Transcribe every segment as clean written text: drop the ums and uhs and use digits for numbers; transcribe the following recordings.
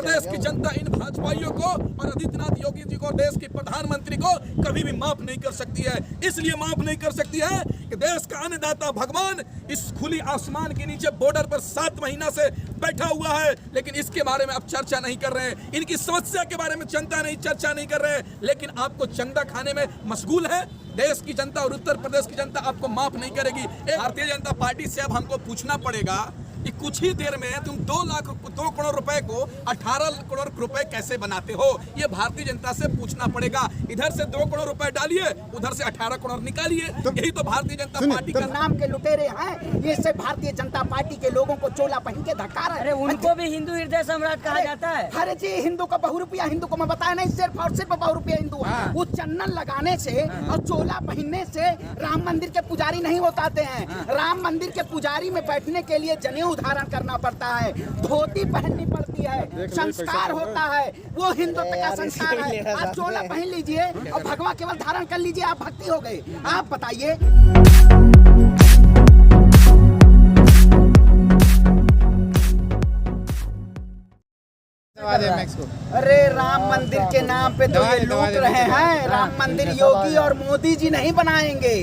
प्रदेश की जनता इन भाजपाइयों को और आदित्यनाथ योगी जी को, देश के प्रधानमंत्री को कभी भी माफ नहीं कर सकती है। इसलिए माफ नहीं कर सकती है कि देश का अन्नदाता भगवान इस खुली आसमान के नीचे बॉर्डर पर 7 महीना से बैठा हुआ है, लेकिन इसके बारे में अब चर्चा नहीं कर रहे हैं। इनकी समस्या के बारे में जनता नहीं चर्चा नहीं कर रहे हैं, लेकिन आपको चंदा खाने में मशगूल है। देश की जनता और उत्तर प्रदेश की जनता आपको माफ नहीं करेगी। भारतीय जनता पार्टी से अब हमको पूछना पड़ेगा कि कुछ ही देर में तुम 2 करोड़ रुपए को 18 करोड़ रुपए कैसे बनाते हो, ये भारतीय जनता से पूछना पड़ेगा। इधर से 2 करोड़ रुपए डालिए, उधर से 18 करोड़ निकालिए, यही तो भारतीय जनता पार्टी का नाम के लुटेरे हैं। ये से भारतीय जनता पार्टी के लोगों को चोला पहन के धक्का रहे। अरे उनको भी हिंदू हृदय सम्राट कहा जाता है। अरे जी, हिंदू का बहुरूपिया हिंदू को मैं बताया नहीं, सिर्फ और सिर्फ बहुरूपिया हिंदू है। वो चंदन लगाने से और चोला पहनने से राम मंदिर के पुजारी नहीं होताते हैं। राम मंदिर के पुजारी में बैठने के लिए जनेऊ धारण करना पड़ता है, धोती पहननी पड़ती है, संस्कार होता है, वो हिंदुत्व का संस्कार है। आप चोला पहन लीजिए और भगवा केवल धारण कर लीजिए, आप भक्ति हो गए। आप बताइए। अरे राम मंदिर के नाम पे तो ये लूट रहे हैं। राम मंदिर योगी और मोदी जी नहीं बनाएंगे,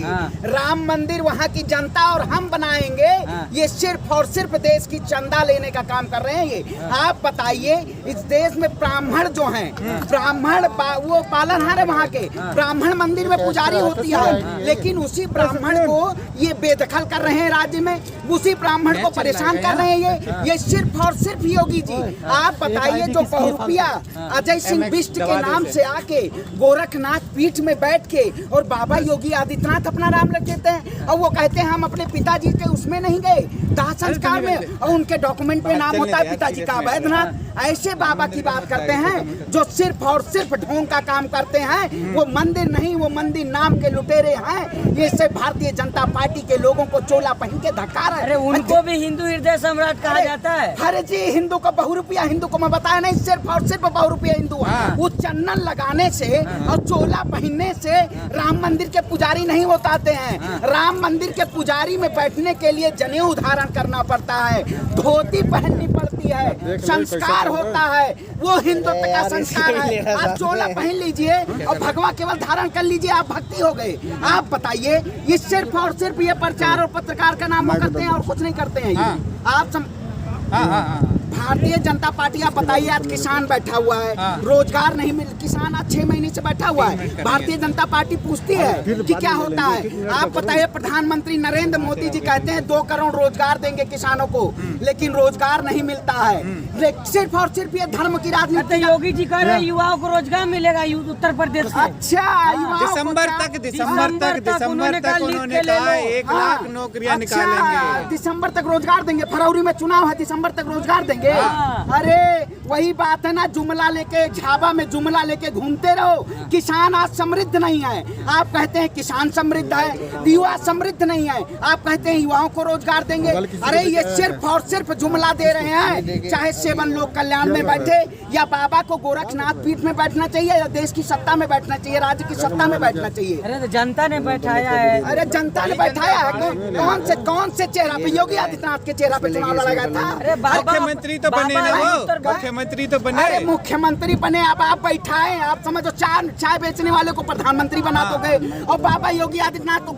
राम मंदिर वहाँ की जनता और हम बनाएंगे। ये सिर्फ और सिर्फ देश की चंदा लेने का काम कर रहे हैं ये। आप बताइए, इस देश में ब्राह्मण जो हैं, ब्राह्मण वो पालनहार है वहाँ के। ब्राह्मण मंदिर में पुजारी होती है, लेकिन उसी ब्राह्मण को ये बेदखल कर रहे हैं राज्य में, उसी ब्राह्मण को परेशान कर रहे हैं ये सिर्फ और सिर्फ योगी जी। आप बताइए, जो बहुरूपिया अजय सिंह बिष्ट के नाम से आके गोरखनाथ पीठ में बैठ के और बाबा योगी आदित्यनाथ अपना नाम रख देते हैं और वो कहते हैं हम अपने पिताजी के उसमें नहीं गए दाह संस्कार में, और उनके डॉक्यूमेंट पे नाम होता है पिताजी का वैद्यनाथ। ऐसे बाबा की बात करते हैं जो सिर्फ और सिर्फ ढोंग का काम करते हैं। वो मंदिर नहीं, वो मंदिर नाम के लुटेरे हैं। ये से भारतीय जनता पार्टी के लोगों को चोला पहन के धक्का रहे। अरे उनको भी हिंदू हृदय सम्राट कहा जाता है। अरे जी, हिंदू का बहुरूपिया हिंदू को मैं बताया नहीं, सिर्फ और सिर्फ बहुरूपिया हिंदू है। वो चंदन लगाने से और चोला पहनने से राम मंदिर के पुजारी नहीं होताते हैं। राम मंदिर के पुजारी में बैठने के लिए जनेऊ धारण करना पड़ता है, धोती पहननी पड़ती है, संस्कार होता है, वो हिंदुत्व का संस्कार है। आप चोला पहन लीजिए और भगवा केवल धारण कर लीजिए, आप भक्ति हो गए। आप बताइए, ये सिर्फ और सिर्फ ये प्रचार और पत्रकार का नाम करते हैं और कुछ नहीं करते हैं। आप भारतीय जनता पार्टी, आप बताइए, आज किसान बैठा हुआ है, रोजगार नहीं मिल, किसान आज 6 महीने से बैठा हुआ है। भारतीय जनता पार्टी पूछती है कि क्या होता है। आप बताइए, प्रधानमंत्री नरेंद्र मोदी जी कहते हैं 2 करोड़ रोजगार देंगे किसानों को, लेकिन रोजगार नहीं मिलता है। सिर्फ और सिर्फ ये धर्म की राजनीति। योगी जी कह रहे हैं युवाओं को रोजगार मिलेगा उत्तर प्रदेश में। अच्छा, दिसंबर तक उन्होंने कहा 1 लाख नौकरियां निकालेंगे। दिसंबर तक रोजगार देंगे। फरवरी में चुनाव है, दिसंबर तक रोजगार देंगे। अरे वही बात है ना, जुमला लेके, झाबा में जुमला लेके घूमते रहो। किसान आज समृद्ध नहीं है, आप कहते हैं किसान समृद्ध है, युवा समृद्ध नहीं है, आप कहते हैं युवाओं को रोजगार देंगे। अरे ये सिर्फ और सिर्फ जुमला दे रहे हैं। चाहे 7 लोक कल्याण में बैठे या बाबा को गोरखनाथ पीठ में बैठना चाहिए या देश की सत्ता में बैठना चाहिए, राज्य की सत्ता में बैठना चाहिए। अरे तो जनता ने बैठाया है। अरे जनता ने बैठाया है, कौन से चेहरा पे? योगी आदित्यनाथ के चेहरा पे चुनाव लड़ा गया था। अरे मुख्यमंत्री तो बने ना, वो मुख्यमंत्री तो बने। अरे मुख्यमंत्री बने, अब आप बैठाए, आप समझो चाय बेचने वाले को प्रधानमंत्री बना दोगे और बाबा योगी आदित्यनाथ को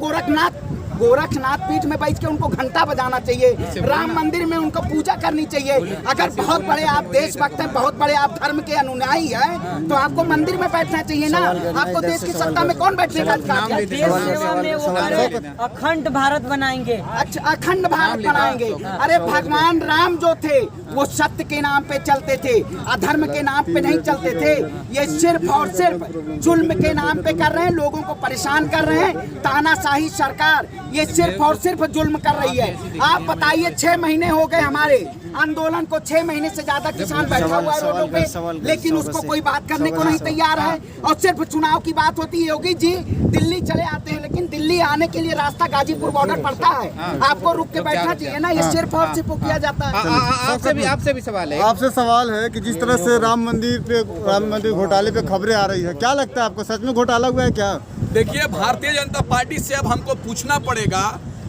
गोरखनाथ पीठ में बैठ के उनको घंटा बजाना चाहिए। राम मंदिर में उनको पूजा करनी चाहिए। अगर बहुत बड़े आप देशभक्त हैं, बहुत बड़े आप धर्म के अनुयायी हैं, तो आपको मंदिर में बैठना चाहिए ना। आपको देश की सत्ता में कौन बैठने का अधिकार है? देश सेवा में वो अखंड भारत बनाएंगे। अच्छा, अखंड भारत बनाएंगे। अरे भगवान राम जो थे वो सत्य के नाम पे चलते थे, अधर्म के नाम पे नहीं चलते थे। ये सिर्फ और सिर्फ जुल्म के नाम पे कर रहे हैं, लोगों को परेशान कर रहे हैं। तानाशाही सरकार ये सिर्फ और सिर्फ जुल्म कर रही है। आप बताइए, 6 महीने हो गए हमारे आंदोलन को, 6 महीने से ज्यादा किसान बैठा हुआ है रोडों पे, लेकिन उसको कोई बात करने को नहीं तैयार है। और सिर्फ चुनाव की बात होती है। योगी जी दिल्ली चले आते हैं, लेकिन दिल्ली आने के लिए रास्ता गाजीपुर बॉर्डर पड़ता है, आपको रुक के बैठना चाहिए ना। ये सिर्फ और सिर्फ किया जाता है। आपसे भी सवाल है। आपसे सवाल है कि जिस तरह से राम मंदिर घोटाले पे खबरें आ रही है, क्या लगता है आपको, सच में घोटाला हुआ है क्या? देखिए, भारतीय जनता पार्टी से अब हमको पूछना पड़ेगा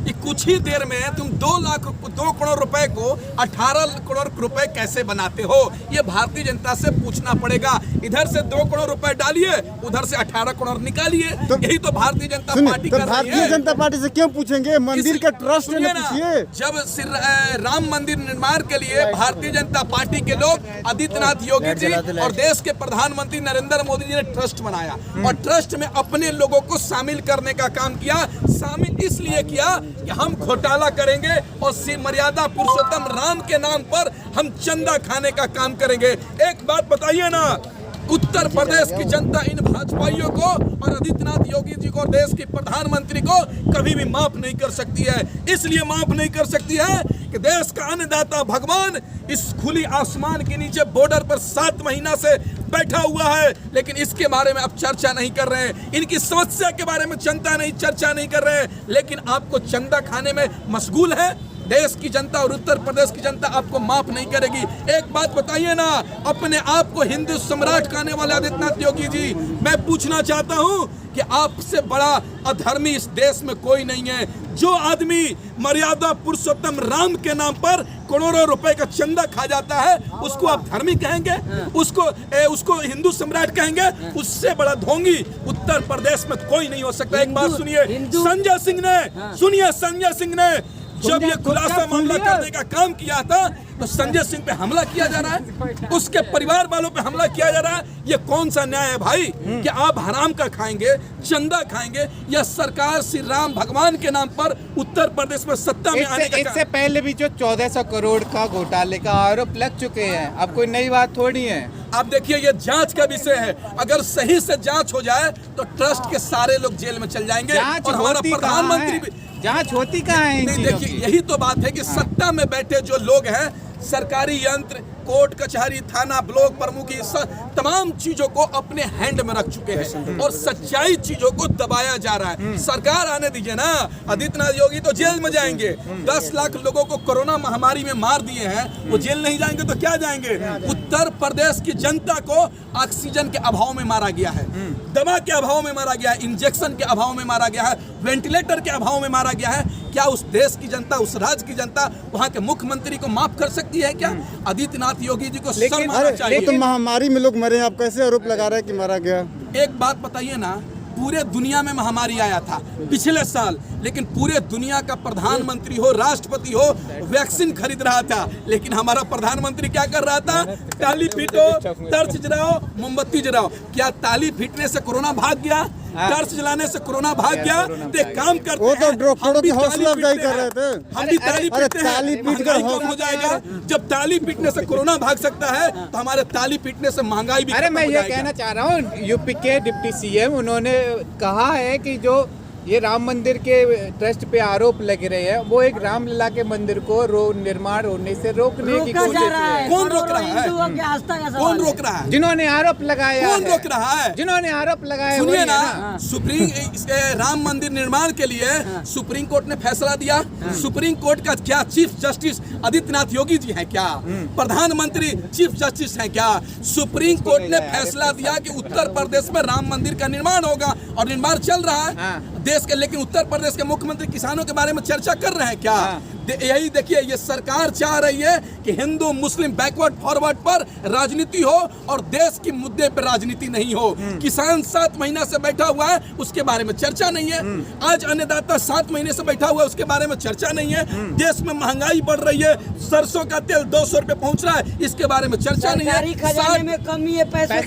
कि कुछ ही देर में तुम 2 करोड़ रुपए को 18 करोड़ रुपए कैसे बनाते हो, ये भारतीय जनता से पूछना पड़ेगा। इधर से 2 करोड़ रुपए डालिए, उधर से 18 करोड़ निकालिए। यही तो भारतीय जनता पार्टी कर रही है। भारतीय जनता पार्टी से क्यों पूछेंगे? मंदिर का ट्रस्ट ने पूछिए। जब राम मंदिर निर्माण के लिए भारतीय जनता पार्टी के लोग आदित्यनाथ योगी जी और देश के प्रधानमंत्री नरेंद्र मोदी जी ने ट्रस्ट बनाया और ट्रस्ट में अपने लोगों को शामिल करने का काम किया। शामिल इसलिए किया कि हम घोटाला करेंगे और मर्यादा पुरुषोत्तम राम के नाम पर हम चंदा खाने का काम करेंगे। एक बात बताइए ना, उत्तर प्रदेश की जनता इन भाजपाइयों को और आदित्यनाथ योगी जी को और देश के प्रधानमंत्री को कभी भी माफ नहीं कर सकती है। इसलिए माफ नहीं कर सकती है कि देश का अन्नदाता भगवान इस खुली आसमान के नीचे बॉर्डर पर 7 महीना से बैठा हुआ है, लेकिन इसके बारे में अब चर्चा नहीं कर रहे हैं। इनकी समस्या के बारे में चर्चा नहीं कर रहे हैं, लेकिन आपको चंदा खाने में मशगूल है। देश की जनता और उत्तर प्रदेश की जनता आपको माफ नहीं करेगी। एक बात बताइए ना, अपने आप को हिंदू सम्राट कहने वाले आदित्यनाथ योगी जी, मैं पूछना चाहता हूं कि आपसे बड़ा अधर्मी इस देश में कोई नहीं है। जो आदमी मर्यादा पुरुषोत्तम राम के नाम पर करोड़ों रुपए का चंदा खा जाता है, उसको आप धर्मी कहेंगे? उसको हिंदू सम्राट कहेंगे? उससे बड़ा ढोंगी उत्तर प्रदेश में कोई नहीं हो सकता। एक बात सुनिए, संजय सिंह ने जब ये खुलासा मामला करने का काम किया था तो संजय सिंह पे हमला किया जा रहा है, उसके परिवार वालों पे हमला किया जा रहा है। ये कौन सा न्याय है भाई कि आप हराम का खाएंगे, चंदा खाएंगे, या सरकार श्री राम भगवान के नाम पर उत्तर प्रदेश में सत्ता में आने का? इससे पहले भी जो 1400 करोड़ का घोटाले का आरोप लग चुके हैं, अब कोई नई बात थोड़ी है। आप देखिए, ये जांच का विषय है। अगर सही से जांच हो जाए तो ट्रस्ट के सारे लोग जेल में चल जाएंगे और हमारा प्रधानमंत्री भी। जांच होती कहाँ है? नहीं, देखिए यही तो बात है कि सत्ता में बैठे जो लोग हैं, सरकारी यंत्र, कोर्ट कचहरी, थाना, ब्लॉक प्रमुख, तमाम चीजों को अपने हैंड में रख चुके हैं और सच्चाई चीजों को दबाया जा रहा है। सरकार आने दीजिए ना। आदित्यनाथ योगी तो जेल में जाएंगे। 10 लाख लोगों को कोरोना महामारी में मार दिए हैं, वो जेल नहीं जाएंगे तो क्या जाएंगे? उत्तर प्रदेश की जनता को ऑक्सीजन के अभाव में मारा गया है, दवा के अभाव में मारा गया है, इंजेक्शन के अभाव में मारा गया है, वेंटिलेटर के अभाव में मारा गया है। क्या उस देश की जनता, उस राज्य की जनता वहाँ के मुख्यमंत्री को माफ कर सकती है क्या? आदित्यनाथ योगी जी को शर्म आना चाहिए। तो महामारी में लोग मरे, आप कैसे आरोप लगा रहे हैं कि मारा गया? एक बात बताइए ना, पूरे दुनिया में महामारी आया था पिछले साल, लेकिन पूरे दुनिया का प्रधानमंत्री हो, राष्ट्रपति हो, वैक्सीन खरीद रहा था, लेकिन हमारा प्रधानमंत्री क्या कर रहा था? ताली पीटो, टर्च जलाओ, मोमबत्ती जलाओ। क्या ताली पीटने से कोरोना भाग गया? टर्च जलाने से कोरोना भाग गया? तो एक काम करते वो तो हैं, डॉक्टरों की हौसला अफजाई कर रहे थे। हम भी ताली पीटते हैं, ताली पीट कर महंगाई कम हो जाएगा। जब ताली पीटने से कोरोना भाग सकता है तो हमारे ताली पीटने से महंगाई भी। अरे मैं ये कहना चाह रहा हूँ, यूपी के डिप्टी सीएम उन्होंने कहा है कि जो ये राम मंदिर के ट्रस्ट पे आरोप लग रहे हैं, वो एक रामलला के मंदिर को निर्माण होने से रोकने की कोशिश है। कौन रोक रहा है? कौन रोक रहा है? जिन्होंने आरोप लगाया, कौन रोक रहा है? जिन्होंने आरोप लगाया। सुनिए ना, राम मंदिर निर्माण के लिए सुप्रीम कोर्ट ने फैसला दिया। सुप्रीम कोर्ट का क्या चीफ जस्टिस आदित्यनाथ योगी जी हैं क्या? प्रधानमंत्री चीफ जस्टिस हैं क्या? सुप्रीम कोर्ट ने फैसला दिया कि उत्तर प्रदेश में राम मंदिर का निर्माण होगा और निर्माण चल रहा है देश के, लेकिन उत्तर प्रदेश के मुख्यमंत्री किसानों के बारे में चर्चा कर रहे हैं क्या? यही देखिए, ये सरकार चाह रही है कि हिंदू मुस्लिम बैकवर्ड फॉरवर्ड पर राजनीति हो और देश के मुद्दे पर राजनीति नहीं हो। किसान 7 महीना से बैठा हुआ है, उसके बारे में चर्चा नहीं है। आज अन्नदाता 7 महीने से बैठा हुआ है, उसके बारे में चर्चा नहीं है। देश में महंगाई बढ़ रही है, सरसों का तेल 200 रुपए पहुंच रहा है, इसके बारे में चर्चा नहीं है। खजाने में कमी है, पैसे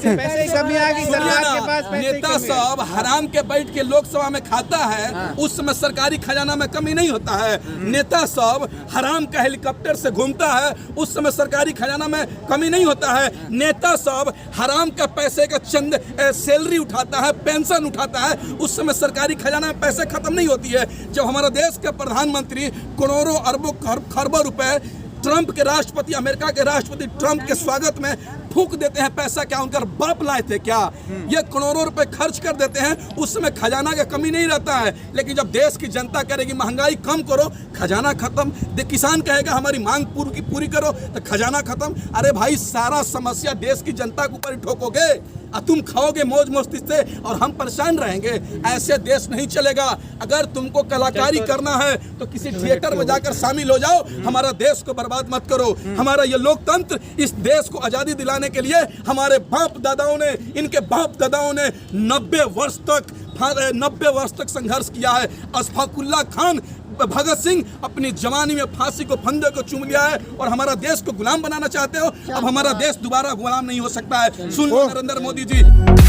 कमी आ गई सरकार के पास। नेता सब हराम के बैठ के लोकसभा में खाता है, उस समय सरकारी खजाना में कमी नहीं होता है। नेता सब हराम का हेलीकॉप्टर से घूमता है, उस समय सरकारी खजाना में कमी नहीं होता है। नेता सब हराम का पैसे का चंद सैलरी उठाता है, पेंशन उठाता है, उस समय सरकारी खजाना में पैसे खत्म नहीं होती है। जब हमारा देश का प्रधानमंत्री करोड़ों अरबों खरबों रुपए ट्रंप के राष्ट्रपति, अमेरिका के राष्ट्रपति ट्रंप के स्वागत में फूक देते हैं पैसा, क्या उनका बाप लाए थे क्या? ये करोड़ों रुपए खर्च कर देते हैं, उस समय खजाना का कमी नहीं रहता है। लेकिन जब देश की जनता करेगी महंगाई कम करो, खजाना खत्म, किसान कहेगा हमारी मांग पूरी करो तो खजाना खत्म। अरे भाई, सारा समस्या देश की जनता के ऊपर ही ठोकोगे और तुम खाओगे मौज मस्ती से और हम परेशान रहेंगे। ऐसे देश नहीं चलेगा। अगर तुमको कलाकारी करना है तो किसी थिएटर में जाकर शामिल हो जाओ, हमारा देश को बर्बाद मत करो। हमारा ये लोकतंत्र, इस देश को आजादी दिलाने के लिए हमारे बाप दादाओं ने, इनके बाप दादाओं ने 90 वर्ष तक संघर्ष किया है। अशफाकुल्ला खान, भगत सिंह अपनी जवानी में फांसी को, फंदे को चूम लिया है और हमारा देश को गुलाम बनाना चाहते हो। अब हमारा देश दोबारा गुलाम नहीं हो सकता है। सुन लो नरेंद्र मोदी जी।